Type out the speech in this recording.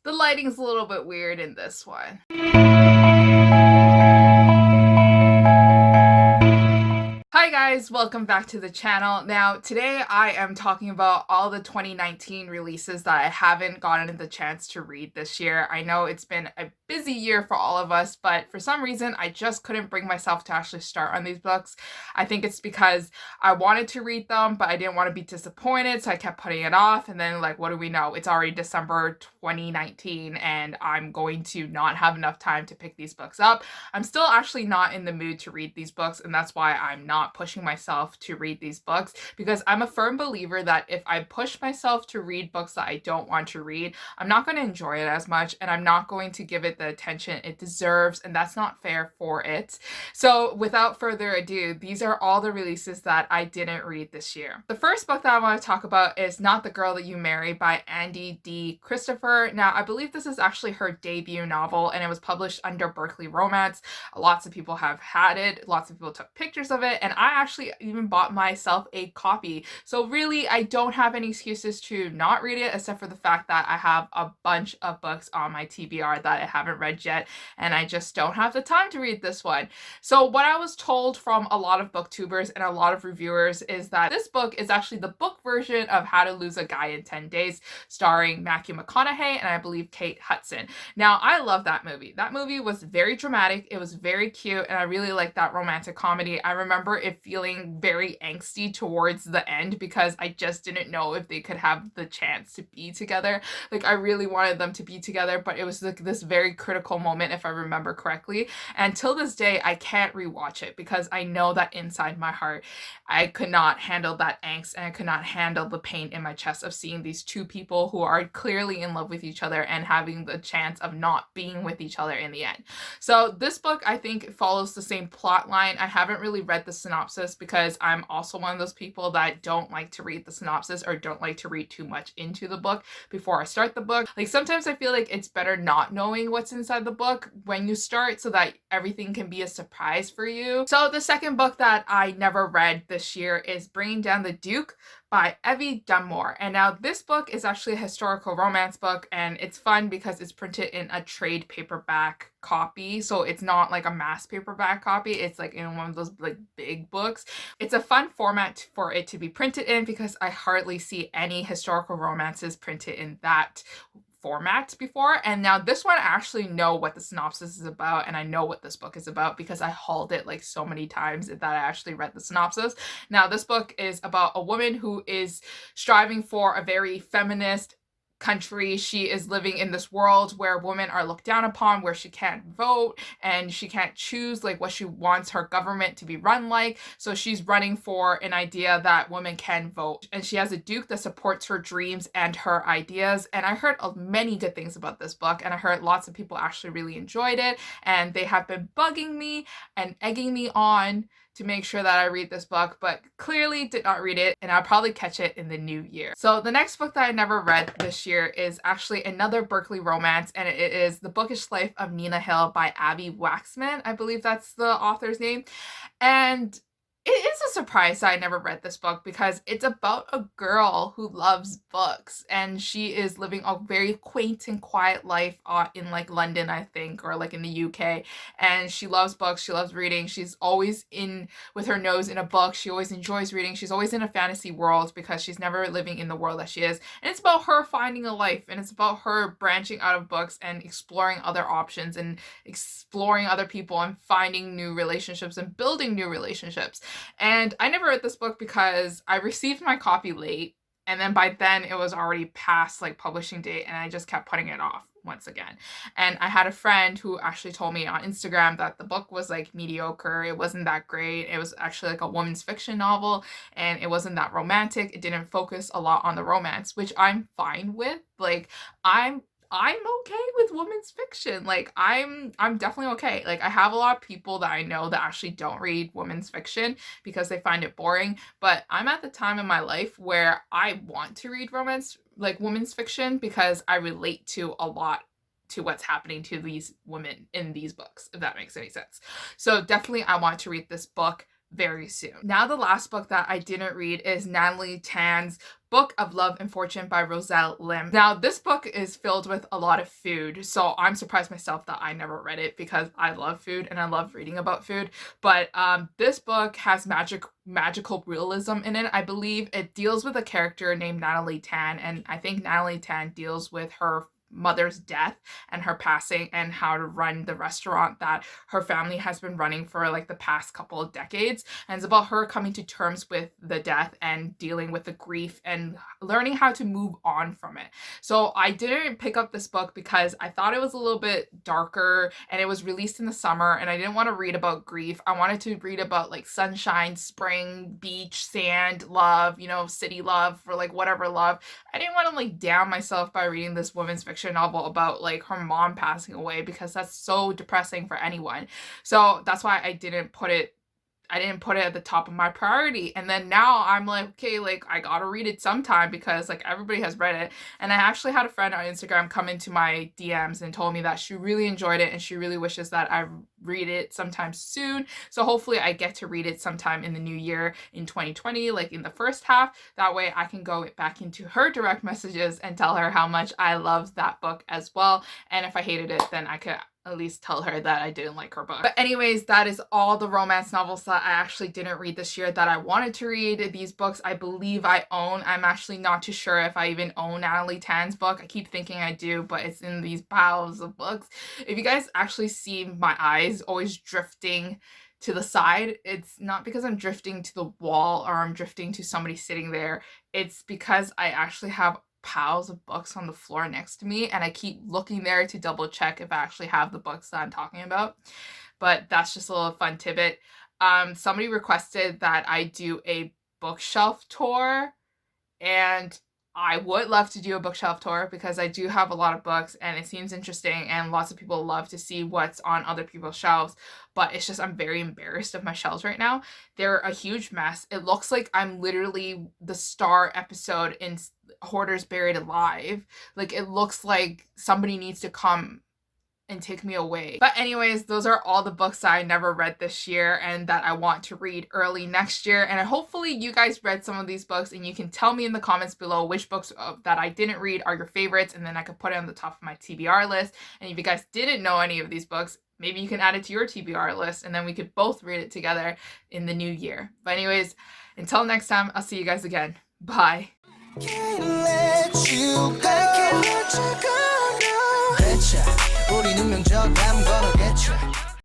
The lighting's a little bit weird in this one. Hi guys, welcome back to the channel. Now, today I am talking about all the 2019 releases that I haven't gotten the chance to read this year. I know it's been a busy year for all of us, but for some reason I just couldn't bring myself to actually start on these books. I think it's because I wanted to read them, but I didn't want to be disappointed, so I kept putting it off. And then, like, what do we know? It's already December 2019 and I'm going to not have enough time to pick these books up. I'm still actually not in the mood to read these books, and that's why I'm not pushing myself to read these books, because I'm a firm believer that if I push myself to read books that I don't want to read, I'm not going to enjoy it as much and I'm not going to give it the attention it deserves, and that's not fair for it. So without further ado, these are all the releases that I didn't read this year. The first book that I want to talk about is Not the Girl That You Marry by Andy D. Christopher. Now, I believe this is actually her debut novel and it was published under Berkeley Romance. Lots of people have had it, lots of people took pictures of it, and I actually even bought myself a copy. So really, I don't have any excuses to not read it, except for the fact that I have a bunch of books on my TBR that I haven't read yet, and I just don't have the time to read this one. So what I was told from a lot of booktubers and a lot of reviewers is that this book is actually the book version of How to Lose a Guy in 10 Days, starring Matthew McConaughey and I believe Kate Hudson. Now, I love that movie. That movie was very dramatic, it was very cute, and I really liked that romantic comedy. I remember it feeling very angsty towards the end because I just didn't know if they could have the chance to be together. Like, I really wanted them to be together, but it was like this very critical moment, if I remember correctly. And till this day, I can't rewatch it because I know that inside my heart, I could not handle that angst and I could not handle the pain in my chest of seeing these two people who are clearly in love with each other and having the chance of not being with each other in the end. So this book, I think, follows the same plot line. I haven't really read the synopsis because I'm also one of those people that don't like to read the synopsis or don't like to read too much into the book before I start the book. Like, sometimes I feel like it's better not knowing what's inside the book when you start so that everything can be a surprise for you. So the second book that I never read this year is Bringing Down the Duke by Evie Dunmore. And now this book is actually a historical romance book, and it's fun because it's printed in a trade paperback copy. So it's not like a mass paperback copy, it's like in one of those like big books. It's a fun format for it to be printed in because I hardly see any historical romances printed in that format before. And now this one, I actually know what the synopsis is about, and I know what this book is about because I hauled it like so many times that I actually read the synopsis. Now, this book is about a woman who is striving for a very feminist country. She is living in this world where women are looked down upon, where she can't vote and she can't choose like what she wants her government to be run like. So she's running for an idea that women can vote, and she has a duke that supports her dreams and her ideas. And I heard many good things about this book, and I heard lots of people actually really enjoyed it, and they have been bugging me and egging me on to make sure that I read this book, but clearly did not read it, and I'll probably catch it in the new year. So the next book that I never read this year is actually another Berkeley romance, and it is The Bookish Life of Nina Hill by Abby Waxman. I believe that's the author's name. And it is a surprise that I never read this book because it's about a girl who loves books, and she is living a very quaint and quiet life in like London, I think, or like in the UK. And she loves books, she loves reading, she's always in with her nose in a book, she always enjoys reading, she's always in a fantasy world because she's never living in the world that she is. And it's about her finding a life, and it's about her branching out of books and exploring other options and exploring other people and finding new relationships and building new relationships. And I never read this book because I received my copy late, and then by then it was already past like publishing date, and I just kept putting it off once again. And I had a friend who actually told me on Instagram that the book was like mediocre, it wasn't that great, it was actually like a woman's fiction novel, and it wasn't that romantic, it didn't focus a lot on the romance, which I'm fine with. Like, I'm okay with women's fiction. Like, I'm definitely okay. Like, I have a lot of people that I know that actually don't read women's fiction because they find it boring, but I'm at the time in my life where I want to read romance, like women's fiction, because I relate to a lot to what's happening to these women in these books, if that makes any sense. So definitely I want to read this book very soon. Now, the last book that I didn't read is Natalie Tan's Book of Love and Fortune by Roselle Lim. Now, this book is filled with a lot of food, so I'm surprised myself that I never read it because I love food and I love reading about food. But this book has magical realism in it. I believe it deals with a character named Natalie Tan, and I think Natalie Tan deals with her mother's death and her passing and how to run the restaurant that her family has been running for like the past couple of decades. And it's about her coming to terms with the death and dealing with the grief and learning how to move on from it. So I didn't pick up this book because I thought it was a little bit darker and it was released in the summer and I didn't want to read about grief. I wanted to read about like sunshine, spring, beach, sand, love, you know, city love, for like whatever love. I didn't want to like down myself by reading this women's fiction novel about like her mom passing away because that's so depressing for anyone. So that's why I didn't put it at the top of my priority. And then now I'm like, okay, like I gotta read it sometime because like everybody has read it. And I actually had a friend on Instagram come into my DMs and told me that she really enjoyed it and she really wishes that I read it sometime soon. So hopefully I get to read it sometime in the new year in 2020, like in the first half. That way I can go back into her direct messages and tell her how much I loved that book as well. And if I hated it, then I could at least tell her that I didn't like her book. But anyways, that is all the romance novels that I actually didn't read this year that I wanted to read. These books I believe I own. I'm actually not too sure if I even own Natalie Tan's book. I keep thinking I do, but it's in these piles of books. If you guys actually see my eyes always drifting to the side, it's not because I'm drifting to the wall or I'm drifting to somebody sitting there. It's because I actually have piles of books on the floor next to me and I keep looking there to double check if I actually have the books that I'm talking about. But that's just a little fun tidbit. Somebody requested that I do a bookshelf tour, and I would love to do a bookshelf tour because I do have a lot of books and it seems interesting and lots of people love to see what's on other people's shelves, but it's just I'm very embarrassed of my shelves right now. They're a huge mess. It looks like I'm literally the star episode in Hoarders Buried Alive. Like it looks like somebody needs to come and take me away. But anyways, those are all the books that I never read this year and that I want to read early next year. And hopefully you guys read some of these books and you can tell me in the comments below which books that I didn't read are your favorites, and then I could put it on the top of my TBR list. And if you guys didn't know any of these books, maybe you can add it to your TBR list and then we could both read it together in the new year. But anyways, until next time, I'll see you guys again. Bye. Can't let you go. I can't let you go. 우리 운명적 I'm gonna get you.